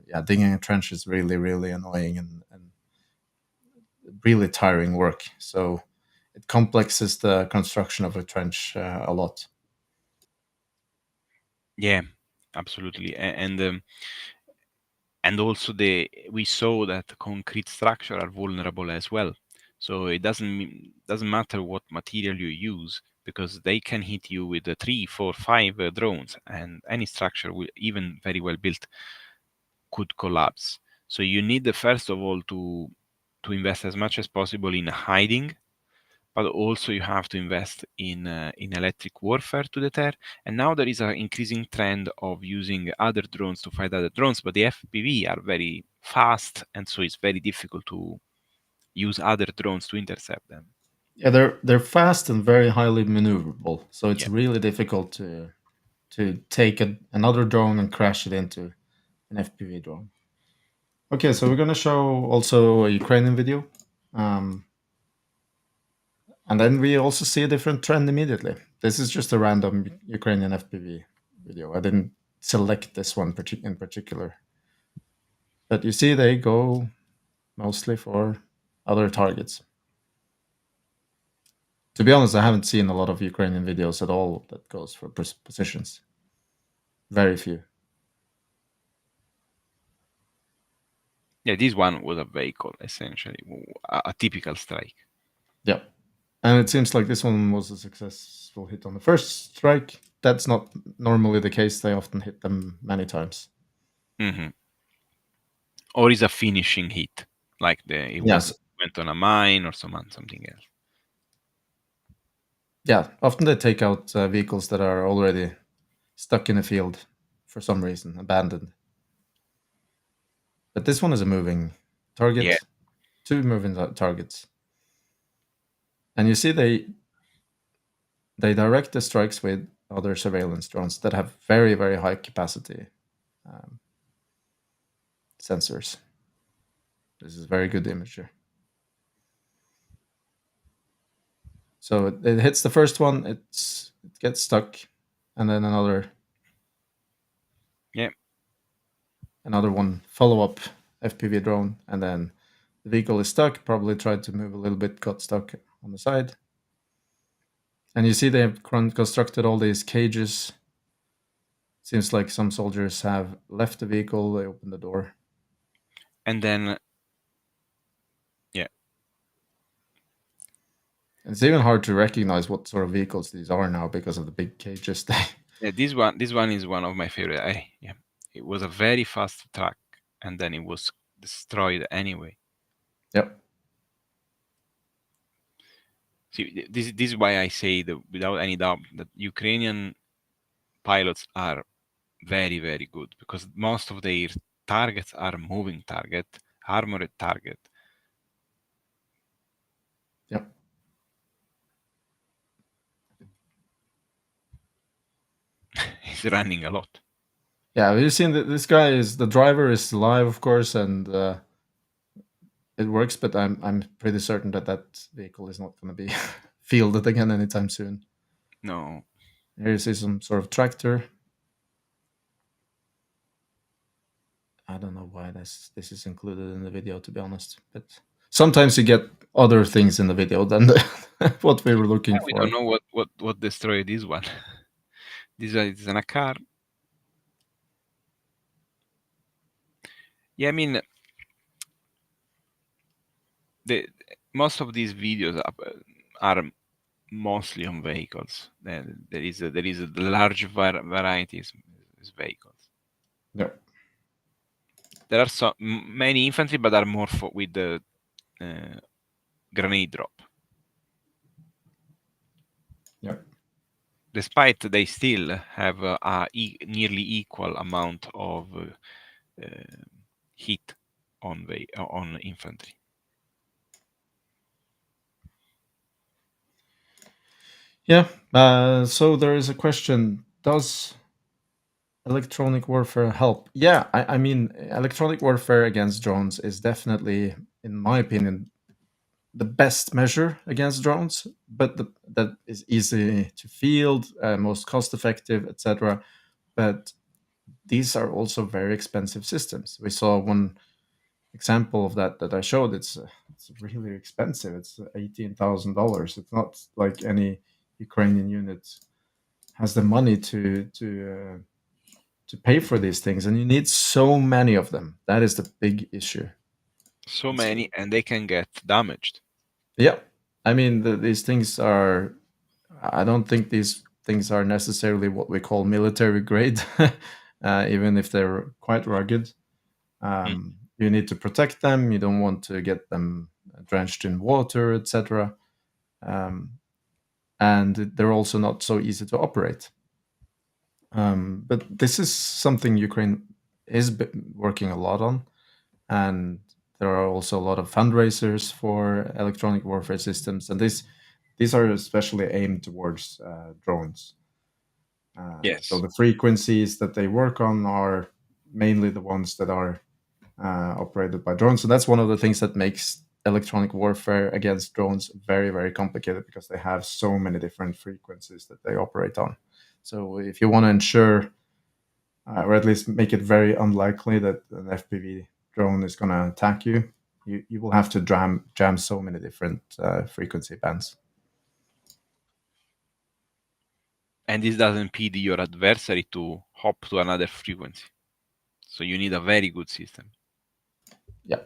yeah, digging a trench is really, really annoying and really tiring work. So it complexes the construction of a trench a lot. Yeah, absolutely. And also we saw that concrete structure are vulnerable as well. So it doesn't matter what material you use, because they can hit you with 3, 4, 5 drones, and any structure, even very well built, could collapse. So you need first of all to invest as much as possible in hiding, but also you have to invest in electric warfare to deter. And now there is an increasing trend of using other drones to fight other drones, but the FPV are very fast, and so it's very difficult to use other drones to intercept them. Yeah, they're fast and very highly maneuverable, so it's Yeah. really difficult to take another drone and crash it into an FPV drone. Okay, so we're going to show also a Ukrainian video. And then we also see a different trend immediately. This is just a random Ukrainian FPV video. I didn't select this one in particular. But you see they go mostly for other targets. To be honest, I haven't seen a lot of Ukrainian videos at all that goes for positions. Very few. Yeah, this one was a vehicle, essentially, a typical strike. Yeah. And it seems like this one was a successful hit on the first strike. That's not normally the case. They often hit them many times. Mm-hmm. Or is a finishing hit, like it Yes. went on a mine or something else. Yeah, often they take out vehicles that are already stuck in a field for some reason, abandoned. But this one is a moving target, Yeah. two moving targets. And you see they direct the strikes with other surveillance drones that have very, very high capacity sensors. This is very good imagery. So it hits the first one, it gets stuck, and then another Yeah. one follow-up FPV drone, and then the vehicle is stuck, probably tried to move a little bit, got stuck on the side. And you see they have constructed all these cages. Seems like some soldiers have left the vehicle, they open the door. And then, yeah. And it's even hard to recognize what sort of vehicles these are now because of the big cages. Yeah, this one is one of my favorite. Yeah, it was a very fast truck, and then it was destroyed anyway. Yep. See, this is why I say that without any doubt that Ukrainian pilots are very, very good, because most of their targets are moving target, armored target. Yep. He's running a lot. Yeah, have you seen that this guy is the driver is alive, of course, and it works, but I'm pretty certain that that vehicle is not going to be fielded again anytime soon. No. Here you see some sort of tractor. I don't know why this is included in the video, to be honest, but sometimes you get other things in the video than what we were looking We for. don't know what destroyed this one. This is in a car. Yeah, I mean, most of these videos are mostly on vehicles. There is a large varieties is vehicles. Yeah. There are many infantry, but are more with the grenade drop. Yeah. Despite they still have a nearly equal amount of heat on infantry. Yeah. So there is a question: does electronic warfare help? Yeah, I mean, electronic warfare against drones is definitely, in my opinion, the best measure against drones, but that is easy to field, most cost effective, etc. But these are also very expensive systems. We saw one example of that I showed. It's really expensive. It's $18,000. It's not like any Ukrainian unit has the money to pay for these things, and you need so many of them. That is the big issue. So many, and they can get damaged. Yeah, I mean, these things are. I don't think these things are necessarily what we call military grade, even if they're quite rugged. You need to protect them. You don't want to get them drenched in water, etc. And they're also not so easy to operate. But this is something Ukraine is working a lot on, and there are also a lot of fundraisers for electronic warfare systems, and these are especially aimed towards drones. Yes. So the frequencies that they work on are mainly the ones that are operated by drones. So that's one of the things that makes electronic warfare against drones very, very complicated, because they have so many different frequencies that they operate on. So if you want to ensure, or at least make it very unlikely that an FPV drone is going to attack you, you will have to jam so many different frequency bands. And this doesn't impede your adversary to hop to another frequency. So you need a very good system. Yeah.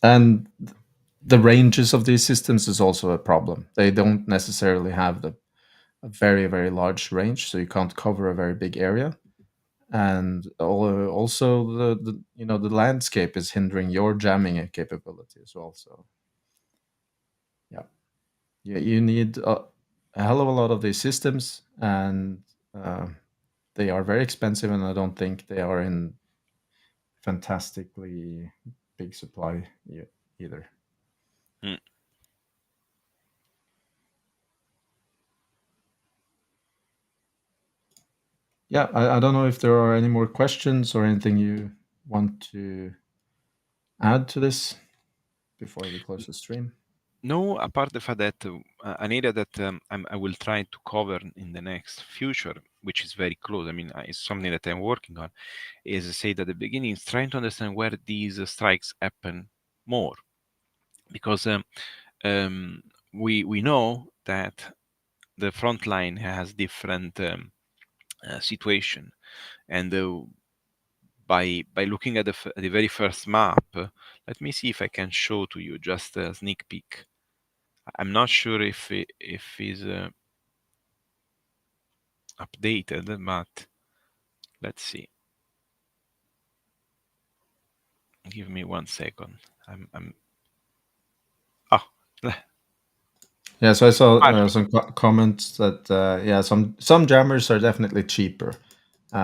And the ranges of these systems is also a problem. They don't necessarily have a very, very large range, so you can't cover a very big area. And also the landscape is hindering your jamming capability as well. So yeah, you need a hell of a lot of these systems, and they are very expensive, and I don't think they are in fantastically big supply either. Mm. Yeah, I don't know if there are any more questions or anything you want to add to this before we close the stream. No, apart the fact that an area that I will try to cover in the next future, which is very close. I mean, it's something that I'm working on. Is said at the beginning, is trying to understand where these strikes happen more, because we know that the front line has different situation, and by looking at the very first map, let me see if I can show to you just a sneak peek. I'm not sure if is updated, but let's see. Give me 1 second. I'm oh Yeah, so I saw some comments that yeah, some jammers are definitely cheaper. So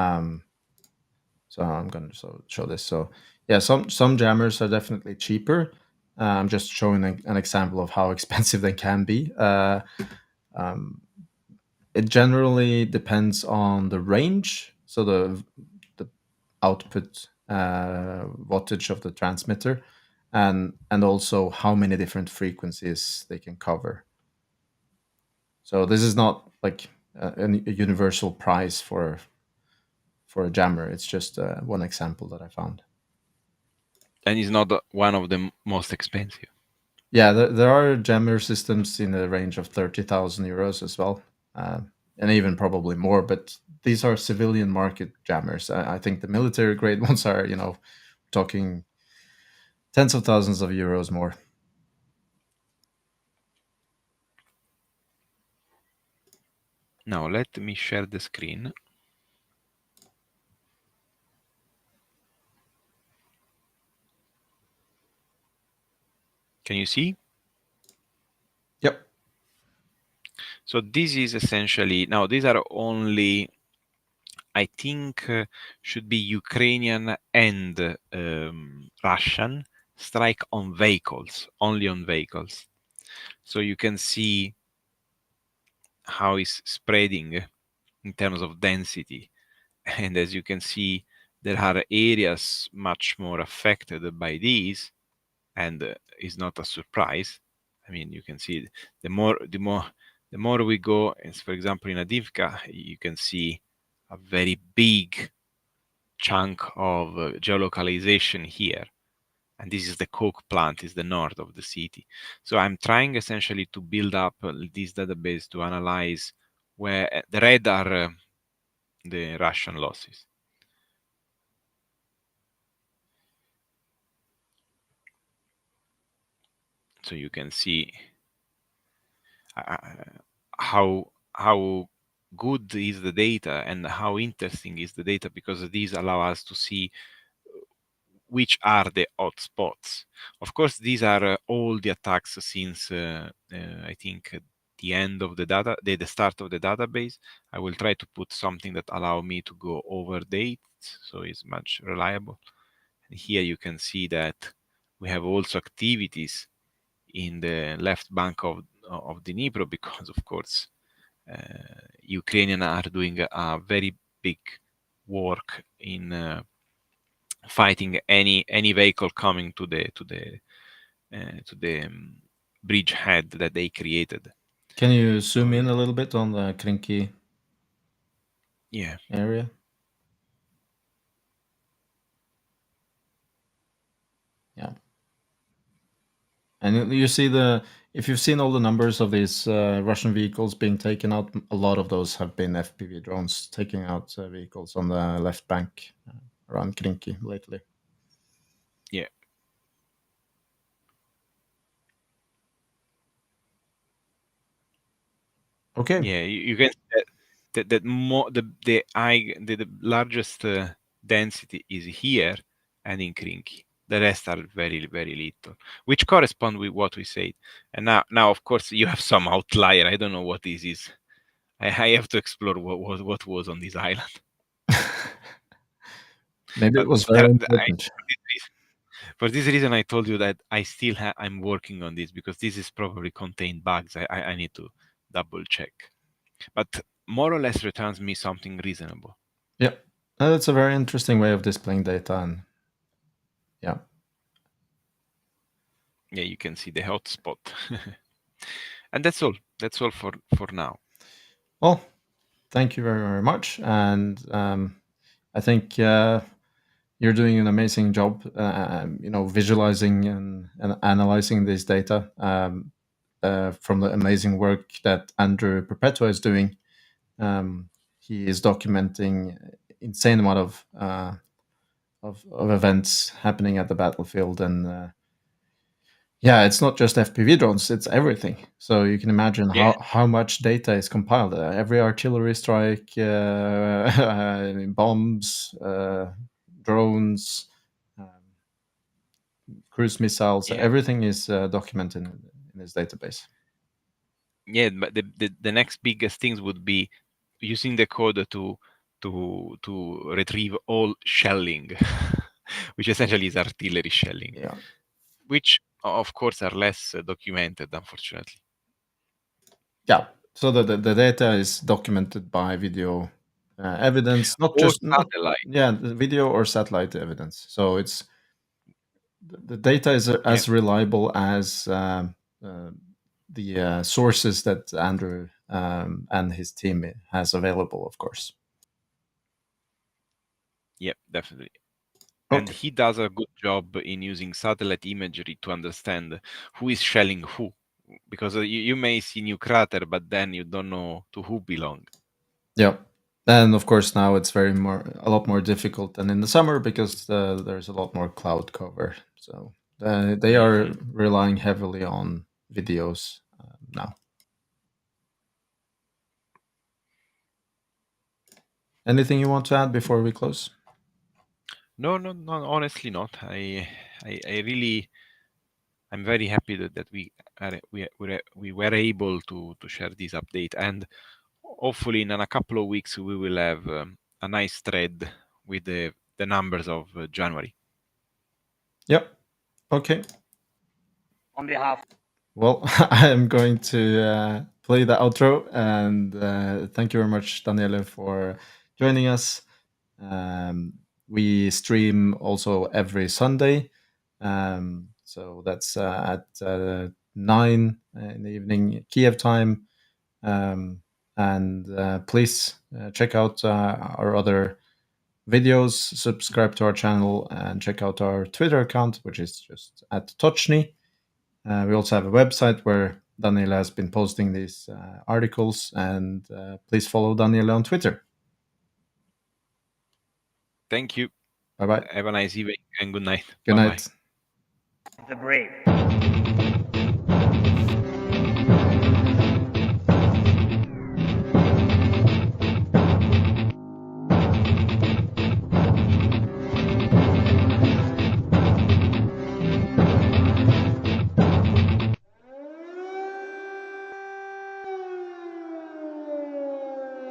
I'm going to show this. So yeah, some jammers are definitely cheaper. I'm just showing an example of how expensive they can be. It generally depends on the range, so the output wattage of the transmitter, and also how many different frequencies they can cover. So this is not like a universal price for a jammer. It's just one example that I found. and it's not one of the most expensive. Yeah, there are jammer systems in the range of 30,000 euros as well, and even probably more. But these are civilian market jammers. I think the military grade ones are, talking tens of thousands of euros more. Now let me share the screen. Can you see? Yep. So this is essentially, now these are only, I think, should be Ukrainian and Russian strike on vehicles, only on vehicles. So you can see how it's spreading in terms of density. And as you can see, there are areas much more affected by these, and it's not a surprise. I mean, you can see the more we go, as for example in Adivka, you can see a very big chunk of geolocalization here. And this is the coke plant, is the north of the city. So I'm trying essentially to build up this database to analyze where the red are the Russian losses. So you can see how good is the data and how interesting is the data, because these allow us to see which are the hotspots. Of course, these are all the attacks since I think the end of the data, the start of the database. I will try to put something that allow me to go over dates, so it's much reliable. And here you can see that we have also activities in the left bank of Dnipro, because of course Ukrainians are doing a very big work in fighting any vehicle coming to the bridgehead that they created. Can you zoom in a little bit on the Krinky Yeah. area? Yeah. And you see if you've seen all the numbers of these Russian vehicles being taken out, a lot of those have been FPV drones taking out vehicles on the left bank around Krinky lately. Yeah. Okay. Yeah, you can see that more the largest density is here and in Krinky. The rest are very little, which correspond with what we said. And now of course you have some outlier. I don't know what this is. I have to explore what was on this island. Maybe But it was very important. for this reason, I told you that I'm working on this, because this is probably contained bugs. I need to double check, but more or less returns me something reasonable. Yeah, that's a very interesting way of displaying data, and yeah. Yeah, you can see the hotspot, and that's all. That's all for now. Well, thank you very much, and I think you're doing an amazing job. Visualizing and analyzing this data from the amazing work that Andrew Perpetua is doing. He is documenting insane amount of events happening at the battlefield, and yeah, it's not just FPV drones; it's everything. So you can imagine Yeah, how much data is compiled. Every artillery strike, bombs, drones, cruise missiles, yeah, everything is documented in this database. yeah. But the next biggest things would be using the code to retrieve all shelling, which essentially is artillery shelling. Yeah. Which of course are less documented, unfortunately. Yeah. So the data is documented by video evidence, not Or just not satellite. yeah, the video or satellite evidence. So it's the data is Yeah, as reliable as the sources that Andrew and his team has available, of course. yeah, definitely. And Okay. he does a good job in using satellite imagery to understand who is shelling who, because you may see new crater, but then you don't know to who belong. Yeah. And of course, now it's a lot more difficult than in the summer because there's a lot more cloud cover. So they are relying heavily on videos now. Anything you want to add before we close? No, honestly not. I'm very happy that we were able to share this update, and hopefully in a couple of weeks we will have a nice thread with the numbers of January. Yep. Okay. On behalf Well, I am going to play the outro. And thank you very much, Daniele, for joining us. We stream also every Sunday. So that's at 9 in the evening, Kiev time. And please check out our other videos, subscribe to our channel, and check out our Twitter account, which is just at Tochnyi. We also have a website where Daniele has been posting these articles, and please follow Daniele on Twitter. Thank you. Bye bye. Have a nice evening and good night. Good Bye-bye. night. The brave.